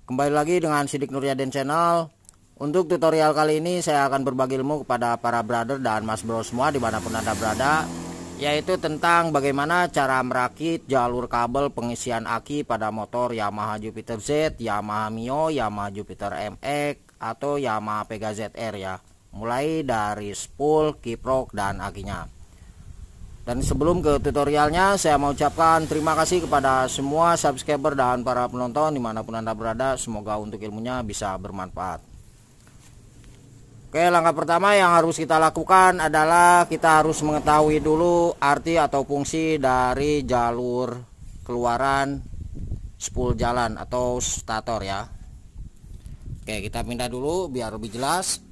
Kembali lagi dengan Sidik Nuryaden Channel. Untuk tutorial kali ini saya akan berbagi ilmu kepada para brother dan mas bro semua dimanapun Anda berada, yaitu tentang bagaimana cara merakit jalur kabel pengisian aki pada motor Yamaha Jupiter Z, Yamaha Mio, Yamaha Jupiter MX atau Yamaha Pega ZR ya, mulai dari spool, kiprok dan akinya. Dan sebelum ke tutorialnya, saya mau ucapkan terima kasih kepada semua subscriber dan para penonton dimanapun Anda berada. Semoga untuk ilmunya bisa bermanfaat. Oke, langkah pertama yang harus kita lakukan adalah kita harus mengetahui dulu arti atau fungsi dari jalur keluaran spool jalan atau stator ya. Oke, kita pindah dulu biar lebih jelas.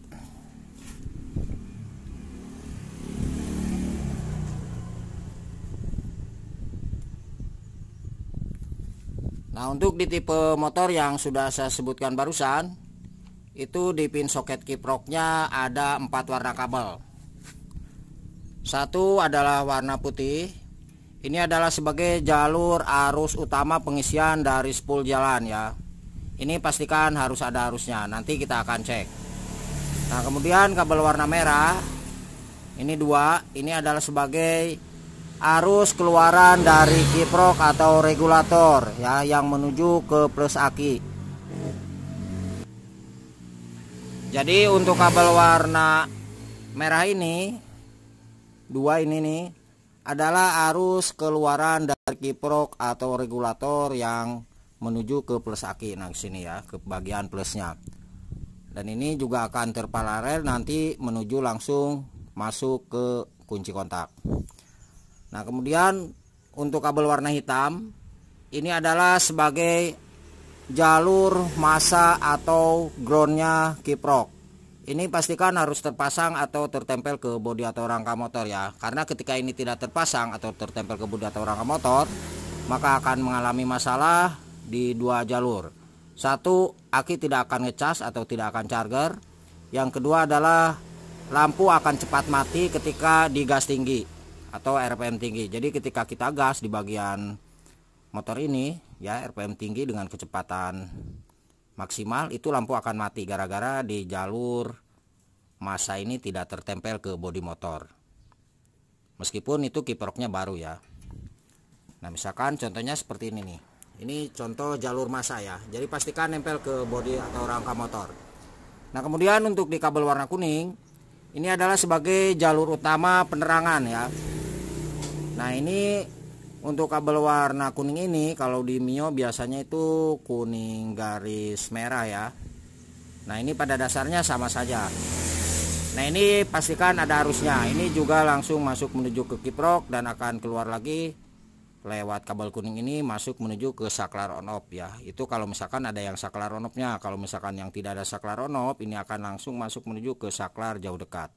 Nah, untuk di tipe motor yang sudah saya sebutkan barusan, itu di pin soket kiproknya ada 4 warna kabel. Satu adalah warna putih. Ini adalah sebagai jalur arus utama pengisian dari spool jalan ya. Ini pastikan harus ada arusnya. Nanti kita akan cek. Nah, kemudian kabel warna merah. Ini 2. Ini adalah sebagai arus keluaran dari kiprok atau regulator ya, yang menuju ke plus aki. Jadi untuk kabel warna merah ini 2 ini nih adalah arus keluaran dari kiprok atau regulator yang menuju ke plus aki. Nah, sini ya, ke bagian plusnya. Dan ini juga akan terparalel nanti menuju langsung masuk ke kunci kontak. Nah, kemudian untuk kabel warna hitam ini adalah sebagai jalur massa atau groundnya kiprok. Ini pastikan harus terpasang atau tertempel ke bodi atau rangka motor ya. Karena ketika ini tidak terpasang atau tertempel ke bodi atau rangka motor, maka akan mengalami masalah di 2 jalur. Satu, aki tidak akan ngecas atau tidak akan charger. Yang kedua adalah lampu akan cepat mati ketika digas tinggi atau RPM tinggi. Jadi ketika kita gas di bagian motor ini ya, RPM tinggi dengan kecepatan maksimal, itu lampu akan mati gara-gara di jalur massa ini tidak tertempel ke bodi motor. Meskipun itu kiproknya baru ya. Nah, misalkan contohnya seperti ini nih. Ini contoh jalur massa ya. Jadi pastikan nempel ke bodi atau rangka motor. Nah, kemudian untuk di kabel warna kuning ini adalah sebagai jalur utama penerangan ya. Nah, ini untuk kabel warna kuning ini kalau di Mio biasanya itu kuning garis merah ya. Nah, ini pada dasarnya sama saja. Nah, ini pastikan ada arusnya. Ini juga langsung masuk menuju ke kiprok dan akan keluar lagi lewat kabel kuning ini masuk menuju ke saklar on off ya. Itu kalau misalkan ada yang saklar on off-nya. Kalau misalkan yang tidak ada saklar on off, ini akan langsung masuk menuju ke saklar jauh dekat.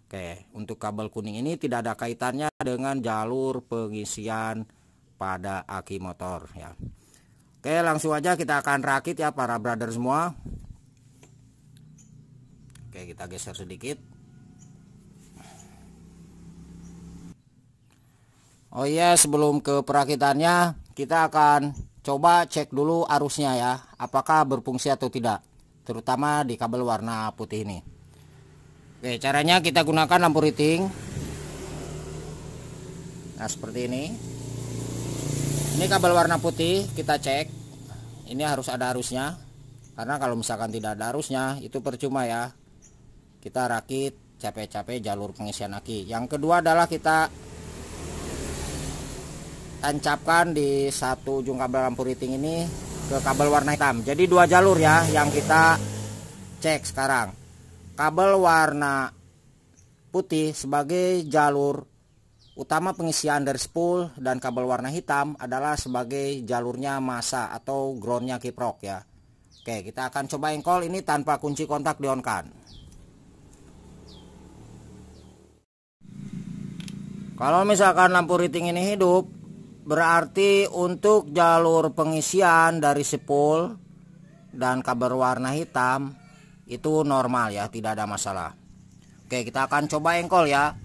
Oke, untuk kabel kuning ini tidak ada kaitannya dengan jalur pengisian pada aki motor ya. Oke, langsung aja kita akan rakit ya para brother semua. Oke, kita geser sedikit. Oh iya, sebelum ke perakitannya kita akan coba cek dulu arusnya ya, apakah berfungsi atau tidak, terutama di kabel warna putih ini. Oke, caranya kita gunakan lampu riting. Nah, seperti ini. Ini kabel warna putih, kita cek. Ini harus ada arusnya. Karena kalau misalkan tidak ada arusnya, itu percuma ya. Kita rakit capek-capek jalur pengisian aki. Yang kedua adalah kita tancapkan di satu ujung kabel lampu riting ini ke kabel warna hitam. Jadi 2 jalur ya yang kita cek sekarang. Kabel warna putih sebagai jalur utama pengisian dari spool dan kabel warna hitam adalah sebagai jalurnya massa atau groundnya kiprok ya. Oke, kita akan coba engkol ini tanpa kunci kontak di-on-kan. Kalau misalkan lampu riting ini hidup, berarti untuk jalur pengisian dari spool dan kabel warna hitam itu normal ya, tidak ada masalah. Oke, kita akan coba engkol ya.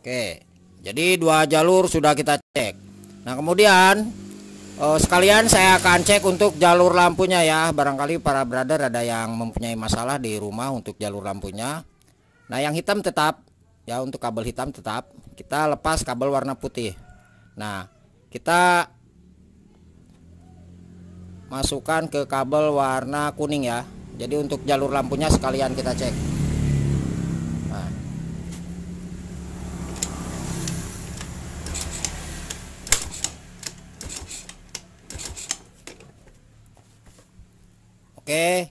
Oke, jadi 2 jalur sudah kita cek. Nah, kemudian sekalian saya akan cek untuk jalur lampunya ya. Barangkali para brother ada yang mempunyai masalah di rumah untuk jalur lampunya. Nah, yang hitam tetap ya, untuk kabel hitam tetap. Kita lepas kabel warna putih. Nah, kita masukkan ke kabel warna kuning ya. Jadi untuk jalur lampunya sekalian kita cek. Nah. Oke,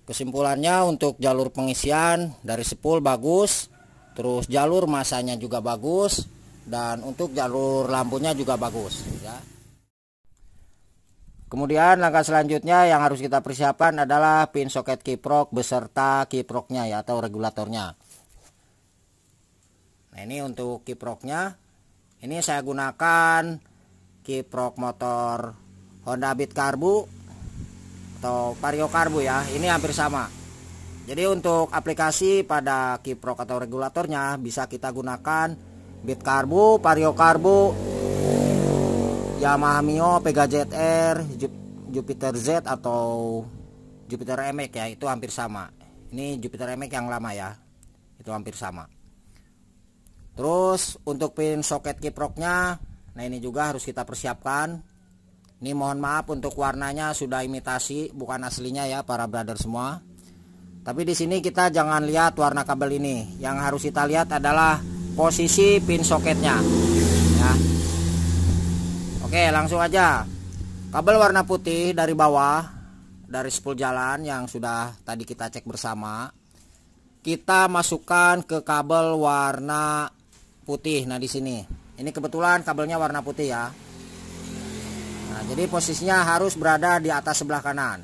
kesimpulannya untuk jalur pengisian dari spool bagus, terus jalur masanya juga bagus, dan untuk jalur lampunya juga bagus ya. Kemudian langkah selanjutnya yang harus kita persiapkan adalah pin soket kiprok beserta kiproknya ya, atau regulatornya. Nah, ini untuk kiproknya, ini saya gunakan kiprok motor Honda Beat Karbu atau Vario Karbu ya. Ini hampir sama. Jadi untuk aplikasi pada kiprok atau regulatornya bisa kita gunakan Beat Karbu, Vario Karbu, Yamaha Mio, Pega ZR, Jupiter Z atau Jupiter MX ya, itu hampir sama. Ini Jupiter MX yang lama ya, itu hampir sama. Terus untuk pin soket kiproknya, nah ini juga harus kita persiapkan. Ini mohon maaf untuk warnanya sudah imitasi, bukan aslinya ya para brother semua. Tapi di sini kita jangan lihat warna kabel ini. Yang harus kita lihat adalah posisi pin soketnya. Ya. Oke, langsung aja. Kabel warna putih dari bawah, dari spool jalan yang sudah tadi kita cek bersama, kita masukkan ke kabel warna putih. Nah, di sini. Ini kebetulan kabelnya warna putih ya. Nah, jadi posisinya harus berada di atas sebelah kanan.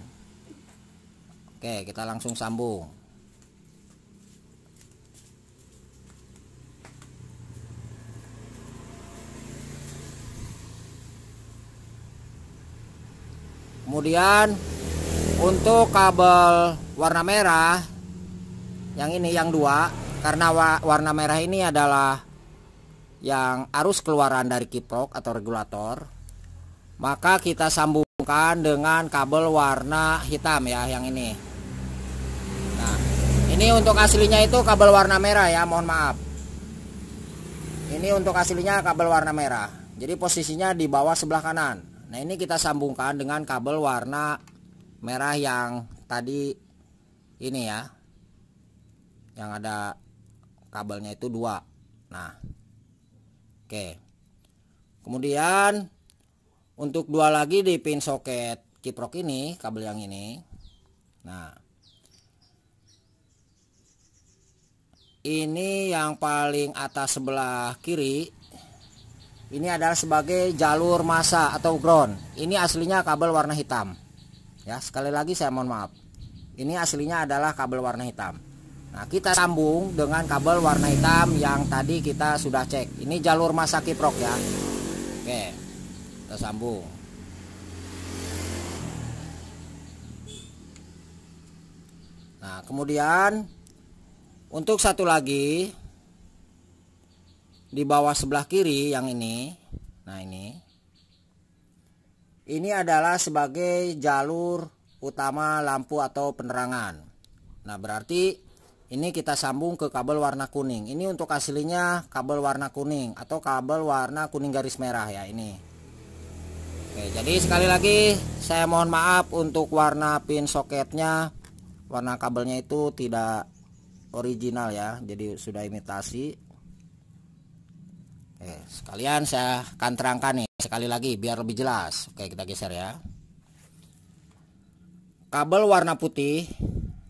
Oke, kita langsung sambung. Kemudian untuk kabel warna merah yang ini, yang 2, karena warna merah ini adalah yang arus keluaran dari kiprok atau regulator, maka kita sambungkan dengan kabel warna hitam ya, yang ini. Nah, ini untuk aslinya itu kabel warna merah ya, mohon maaf. Ini untuk aslinya kabel warna merah. Jadi posisinya di bawah sebelah kanan. Nah, ini kita sambungkan dengan kabel warna merah yang tadi ini ya, yang ada kabelnya itu 2. Nah, oke. Kemudian untuk 2 lagi di pin soket kiprok ini, kabel yang ini. Nah, ini yang paling atas sebelah kiri, ini adalah sebagai jalur massa atau ground. Ini aslinya kabel warna hitam. Ya, sekali lagi saya mohon maaf. Ini aslinya adalah kabel warna hitam. Nah, kita sambung dengan kabel warna hitam yang tadi kita sudah cek. Ini jalur massa kiprok ya. Oke, kita sambung. Nah, kemudian untuk satu lagi di bawah sebelah kiri yang ini. Nah, ini adalah sebagai jalur utama lampu atau penerangan. Nah, berarti ini kita sambung ke kabel warna kuning. Ini untuk aslinya kabel warna kuning atau kabel warna kuning garis merah ya, ini. Oke, jadi sekali lagi saya mohon maaf untuk warna pin soketnya, warna kabelnya itu tidak original ya, jadi sudah imitasi. Oke, sekalian saya akan terangkan nih sekali lagi biar lebih jelas. Oke, kita geser ya. Kabel warna putih,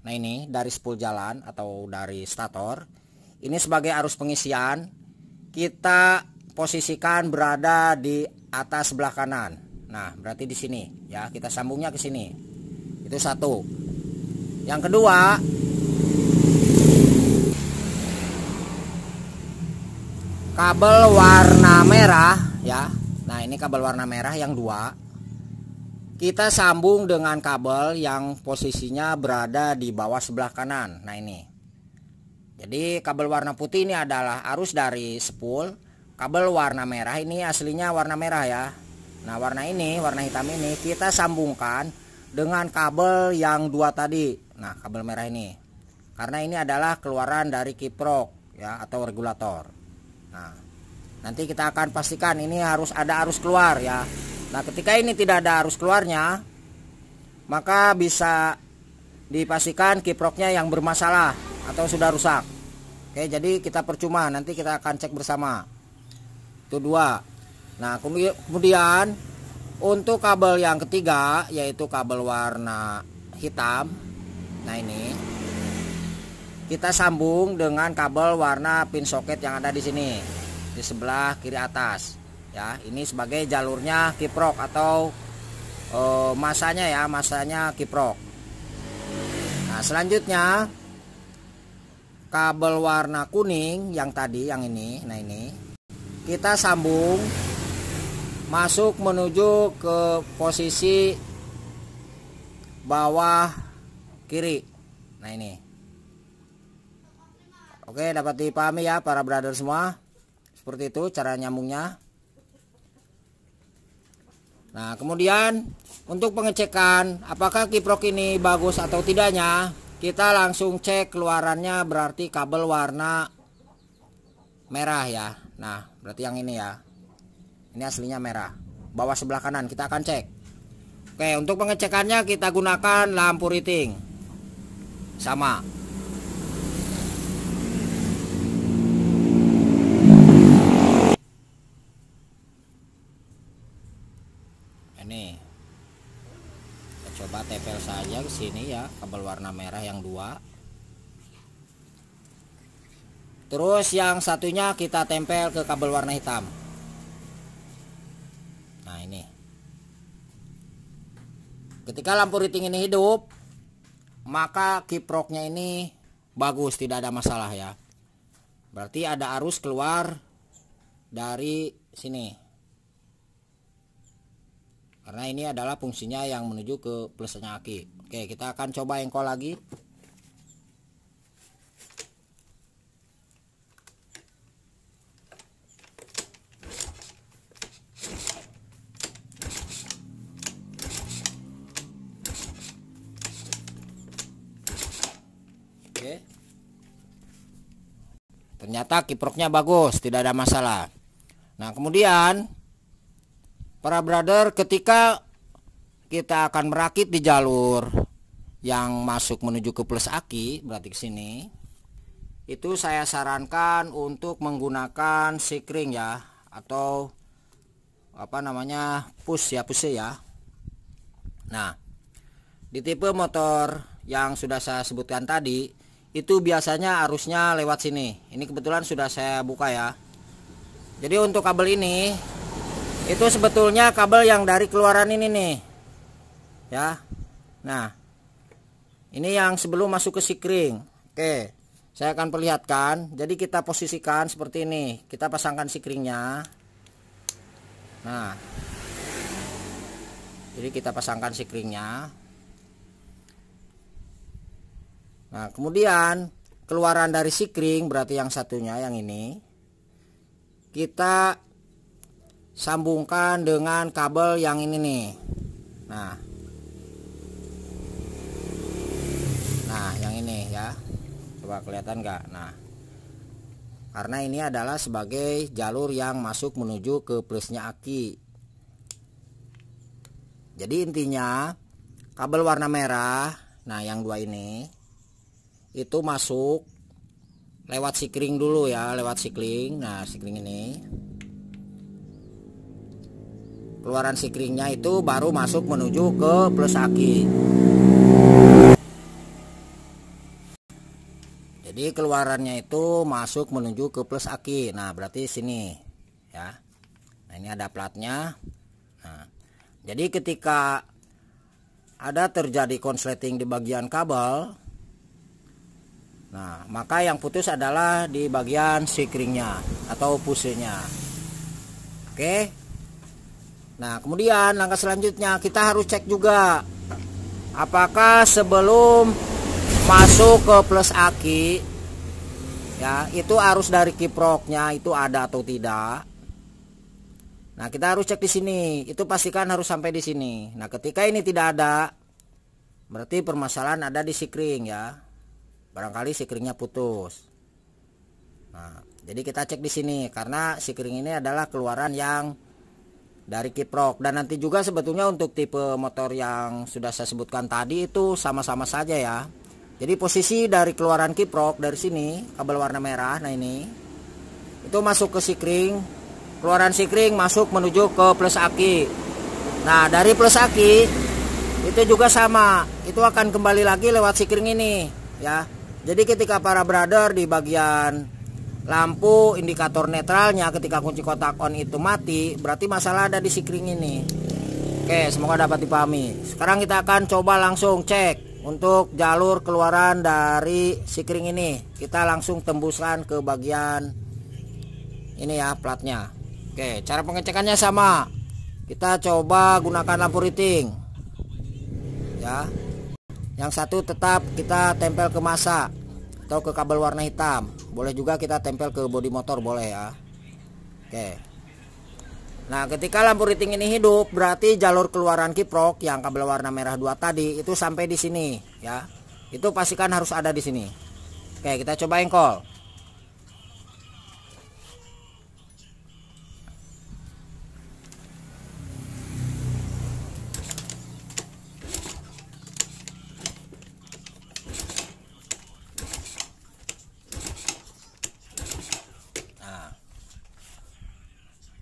nah ini dari spool jalan atau dari stator, ini sebagai arus pengisian, kita posisikan berada di atas sebelah kanan. Nah, berarti di sini ya, kita sambungnya ke sini. Itu satu. Yang kedua, kabel warna merah ya. Nah, ini kabel warna merah yang 2. Kita sambung dengan kabel yang posisinya berada di bawah sebelah kanan. Nah, ini. Jadi kabel warna putih ini adalah arus dari spool. Kabel warna merah ini aslinya warna merah ya. Nah warna ini, warna hitam ini kita sambungkan dengan kabel yang dua tadi. Nah kabel merah ini, karena ini adalah keluaran dari kiprok ya, atau regulator. Nah nanti kita akan pastikan ini harus ada arus keluar ya. Nah ketika ini tidak ada arus keluarnya, maka bisa dipastikan kiproknya yang bermasalah atau sudah rusak. Oke, jadi kita percuma, nanti kita akan cek bersama. Itu dua. Nah kemudian untuk kabel yang ketiga, yaitu kabel warna hitam. Nah ini kita sambung dengan kabel warna pin soket yang ada di sini, di sebelah kiri atas ya. Ini sebagai jalurnya kiprok atau masanya ya, masanya kiprok. Nah selanjutnya kabel warna kuning yang tadi, yang ini, nah ini kita sambung masuk menuju ke posisi bawah kiri. Nah ini, oke, dapat dipahami ya para brother semua. Seperti itu cara nyambungnya. Nah kemudian untuk pengecekan apakah kiprok ini bagus atau tidaknya, kita langsung cek keluarannya, berarti kabel warna merah ya. Nah berarti yang ini ya, ini aslinya merah, bawah sebelah kanan kita akan cek. Oke, untuk pengecekannya kita gunakan lampu riting sama. Ini kita coba tempel saja ke sini ya, kabel warna merah yang dua. Terus yang satunya kita tempel ke kabel warna hitam. Nah ini, ketika lampu riting ini hidup, maka kiproknya ini bagus, tidak ada masalah ya. Berarti ada arus keluar dari sini, karena ini adalah fungsinya yang menuju ke plusnya aki. Oke, kita akan coba engkol lagi. Oke, ternyata kiproknya bagus, tidak ada masalah. Nah kemudian para brother, ketika kita akan merakit di jalur yang masuk menuju ke plus aki, berarti ke sini, itu saya sarankan untuk menggunakan sikring ya, atau apa namanya, push ya, Nah di tipe motor yang sudah saya sebutkan tadi, itu biasanya arusnya lewat sini. Ini kebetulan sudah saya buka ya. Jadi untuk kabel ini, itu sebetulnya kabel yang dari keluaran ini nih ya. Nah ini yang sebelum masuk ke sikring. Oke, saya akan perlihatkan. Jadi kita posisikan seperti ini, kita pasangkan sikringnya. Nah jadi kita pasangkan sikringnya. Nah kemudian keluaran dari sikring, berarti yang satunya yang ini, kita sambungkan dengan kabel yang ini nih. Nah yang ini ya, coba kelihatan nggak? Nah karena ini adalah sebagai jalur yang masuk menuju ke plusnya aki. Jadi intinya kabel warna merah, nah yang dua ini, itu masuk lewat sikring dulu ya, lewat sikring. Nah sikring ini, keluaran sikringnya itu baru masuk menuju ke plus aki. Jadi keluarannya itu masuk menuju ke plus aki. Nah berarti sini ya. Nah ini ada platnya. Nah jadi ketika ada terjadi konsleting di bagian kabel, nah maka yang putus adalah di bagian sikringnya atau pusenya. Oke. Nah kemudian langkah selanjutnya kita harus cek juga apakah sebelum masuk ke plus aki ya, itu arus dari kiproknya itu ada atau tidak. Nah, kita harus cek di sini. Itu pastikan harus sampai di sini. Nah, ketika ini tidak ada, berarti permasalahan ada di sikring ya. Barangkali sikringnya putus. Nah, jadi kita cek di sini karena sikring ini adalah keluaran yang dari kiprok. Dan nanti juga sebetulnya untuk tipe motor yang sudah saya sebutkan tadi itu sama-sama saja ya. Jadi posisi dari keluaran kiprok dari sini, kabel warna merah, nah ini itu masuk ke sikring, keluaran sikring masuk menuju ke plus aki. Nah, dari plus aki itu juga sama, itu akan kembali lagi lewat sikring ini ya. Jadi ketika para brother di bagian lampu indikator netralnya ketika kunci kotak on itu mati, berarti masalah ada di sikring ini. Oke, semoga dapat dipahami. Sekarang kita akan coba langsung cek untuk jalur keluaran dari sikring ini. Kita langsung tembuskan ke bagian ini ya, platnya. Oke, cara pengecekannya sama. Kita coba gunakan lampu riting ya. Yang satu tetap kita tempel ke massa atau ke kabel warna hitam. Boleh juga kita tempel ke bodi motor, boleh ya. Oke. Nah, ketika lampu riting ini hidup, berarti jalur keluaran kiprok yang kabel warna merah 2 tadi itu sampai di sini ya. Itu pastikan harus ada di sini. Oke, kita coba engkol.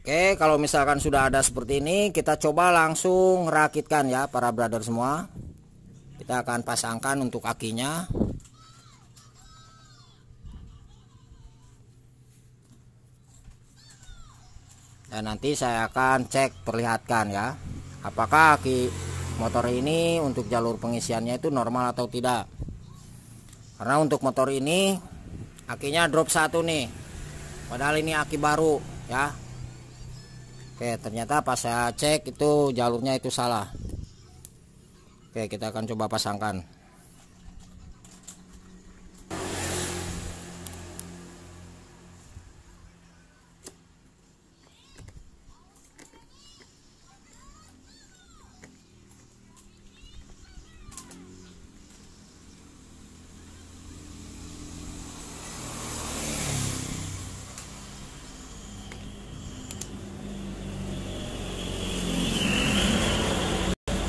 Oke, kalau misalkan sudah ada seperti ini, kita coba langsung rakitkan ya para brother semua. Kita akan pasangkan untuk akinya. Dan nanti saya akan cek perlihatkan ya, apakah aki motor ini untuk jalur pengisiannya itu normal atau tidak. Karena untuk motor ini akinya drop 1 nih, padahal ini aki baru ya. Oke, ternyata pas saya cek itu jalurnya itu salah. Oke, kita akan coba pasangkan.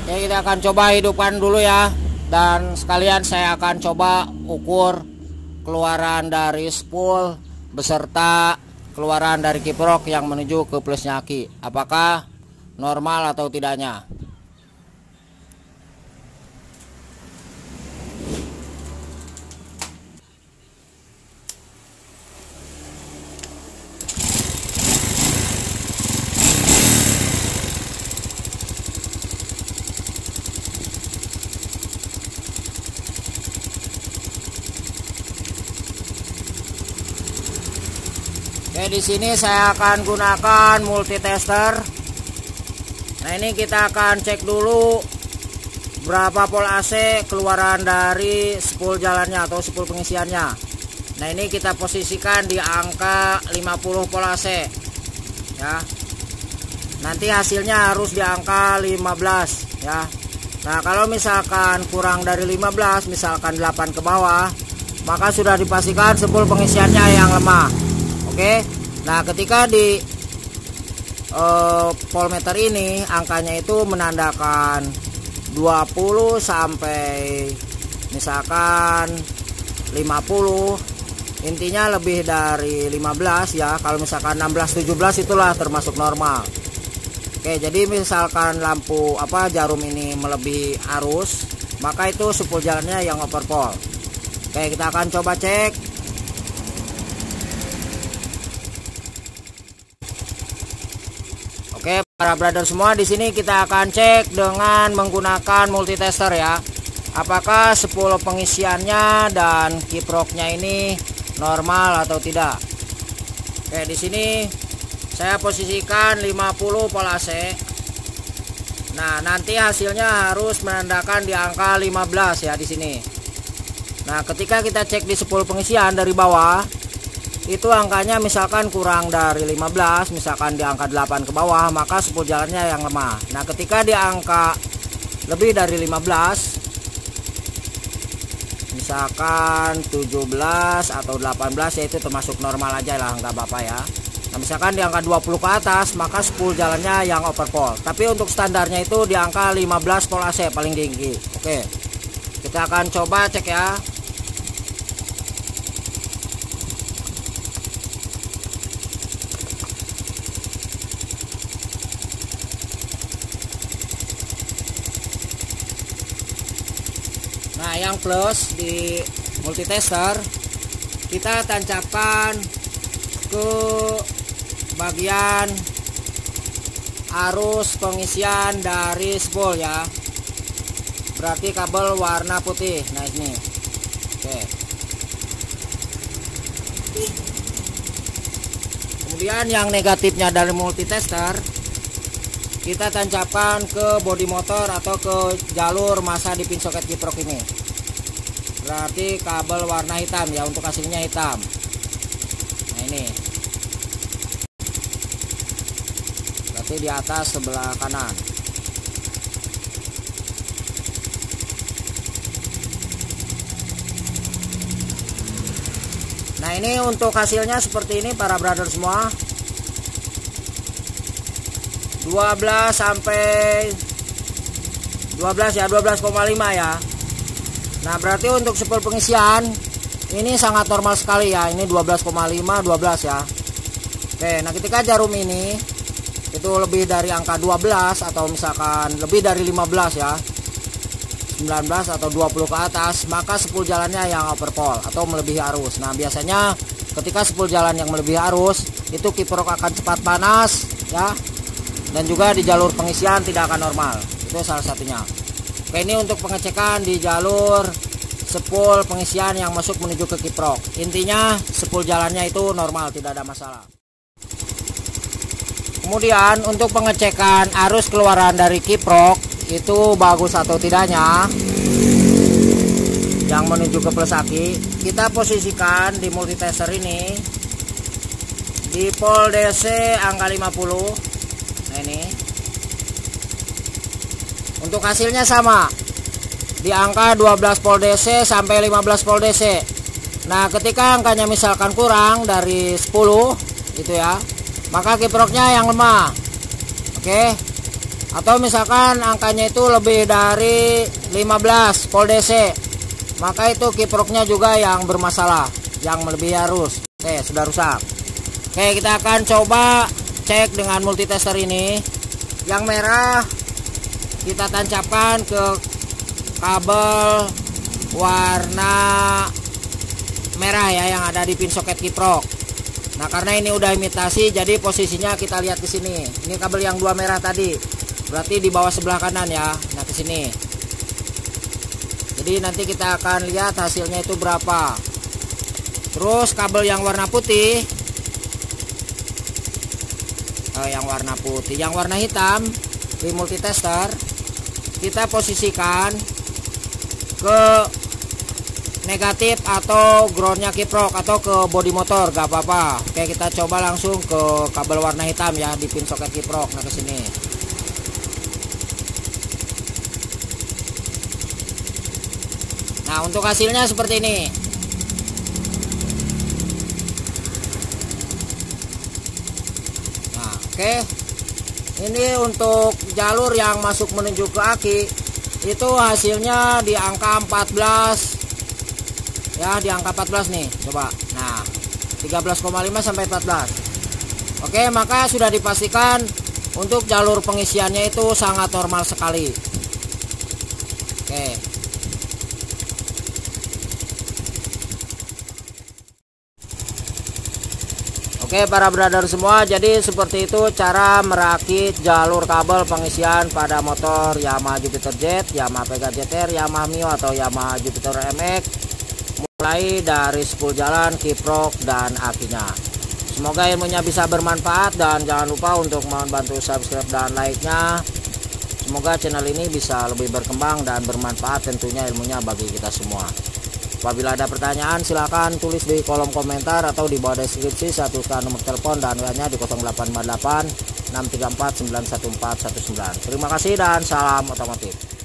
Oke, kita akan coba hidupkan dulu ya. Dan sekalian saya akan coba ukur keluaran dari spool beserta keluaran dari kiprok yang menuju ke plusnya aki. Apakah normal atau tidaknya. Oke, di sini saya akan gunakan multitester. Nah, ini kita akan cek dulu berapa volt AC keluaran dari spool jalannya atau spool pengisiannya. Nah, ini kita posisikan di angka 50 volt AC ya. Nanti hasilnya harus di angka 15 ya. Nah, kalau misalkan kurang dari 15, misalkan 8 ke bawah, maka sudah dipastikan spool pengisiannya yang lemah. Oke, nah ketika di voltmeter ini angkanya itu menandakan 20 sampai misalkan 50, intinya lebih dari 15 ya. Kalau misalkan 16-17 itulah termasuk normal. Oke, jadi misalkan lampu jarum ini melebihi arus, maka itu spool jalannya yang overpool. Oke, kita akan coba cek. Oke, para brother semua, di sini kita akan cek dengan menggunakan multitester ya. Apakah spool pengisiannya dan kiproknya ini normal atau tidak. Oke, di sini saya posisikan 50 volt AC. Nah, nanti hasilnya harus menandakan di angka 15 ya di sini. Nah, ketika kita cek di spool pengisian dari bawah, itu angkanya misalkan kurang dari 15, misalkan di angka 8 ke bawah, maka spool jalannya yang lemah. Nah, ketika di angka lebih dari 15, misalkan 17 atau 18, yaitu termasuk normal aja lah, nggak apa-apa ya. Nah, misalkan di angka 20 ke atas, maka spool jalannya yang overpool. Tapi untuk standarnya itu di angka 15 volt AC paling tinggi. Oke, kita akan coba cek ya. Nah, yang plus di multitester kita tancapkan ke bagian arus pengisian dari spool ya. Berarti kabel warna putih. Nah, ini. Oke. Kemudian yang negatifnya dari multitester kita tancapkan ke bodi motor atau ke jalur massa di pin soket kiprok ini. Berarti kabel warna hitam ya, untuk hasilnya hitam. Nah, ini berarti di atas sebelah kanan. Nah, ini untuk hasilnya seperti ini para brother semua. 12 sampai 12 ya, 12,5 ya. Nah, berarti untuk spool pengisian ini sangat normal sekali ya. Ini 12,5, 12 ya. Oke, nah ketika jarum ini itu lebih dari angka 12 atau misalkan lebih dari 15 ya, 19 atau 20 ke atas, maka spool jalannya yang overpool atau melebihi arus. Nah, biasanya ketika spool jalan yang melebihi arus itu kiprok akan cepat panas ya. Dan juga di jalur pengisian tidak akan normal. Itu salah satunya. Oke, ini untuk pengecekan di jalur spool pengisian yang masuk menuju ke kiprok. Intinya spool jalannya itu normal, tidak ada masalah. Kemudian untuk pengecekan arus keluaran dari kiprok itu bagus atau tidaknya yang menuju ke plus aki, kita posisikan di multitester ini di pol DC angka 50. Nah, ini untuk hasilnya sama di angka 12 volt DC sampai 15 volt DC. Nah, ketika angkanya misalkan kurang dari 10 gitu ya, maka kiproknya yang lemah. Oke, atau misalkan angkanya itu lebih dari 15 volt DC, maka itu kiproknya juga yang bermasalah, yang melebihi arus. Oke, sudah rusak. Oke, kita akan coba cek dengan multitester ini. Yang merah kita tancapkan ke kabel warna merah ya, yang ada di pin soket kiprok. Nah, karena ini udah imitasi, jadi posisinya kita lihat ke sini. Ini kabel yang 2 merah tadi, berarti di bawah sebelah kanan ya. Nah, ke sini. Jadi nanti kita akan lihat hasilnya itu berapa. Terus kabel yang warna putih, yang warna hitam di multitester kita posisikan ke negatif atau groundnya kiprok atau ke bodi motor, gak apa-apa. Oke, kita coba langsung ke kabel warna hitam ya di pin soket kiprok. Nah, ke sini. Nah, untuk hasilnya seperti ini. Oke, ini untuk jalur yang masuk menuju ke aki itu hasilnya di angka 14 ya, di angka 14 nih, coba. Nah, 13,5 sampai 14. Oke, maka sudah dipastikan untuk jalur pengisiannya itu sangat normal sekali. Oke. Oke, para brother semua, jadi seperti itu cara merakit jalur kabel pengisian pada motor Yamaha Jupiter Jet, Yamaha Pega JTR, Yamaha Mio atau Yamaha Jupiter MX, mulai dari spool jalan, kiprok, dan akinya. Semoga ilmunya bisa bermanfaat, dan jangan lupa untuk mohon bantu subscribe dan like-nya. Semoga channel ini bisa lebih berkembang dan bermanfaat tentunya ilmunya bagi kita semua. Apabila ada pertanyaan silakan tulis di kolom komentar atau di bawah deskripsi. Saya tuliskan nomor telepon dan WA-nya di 0858 634 91419. Terima kasih dan salam otomotif.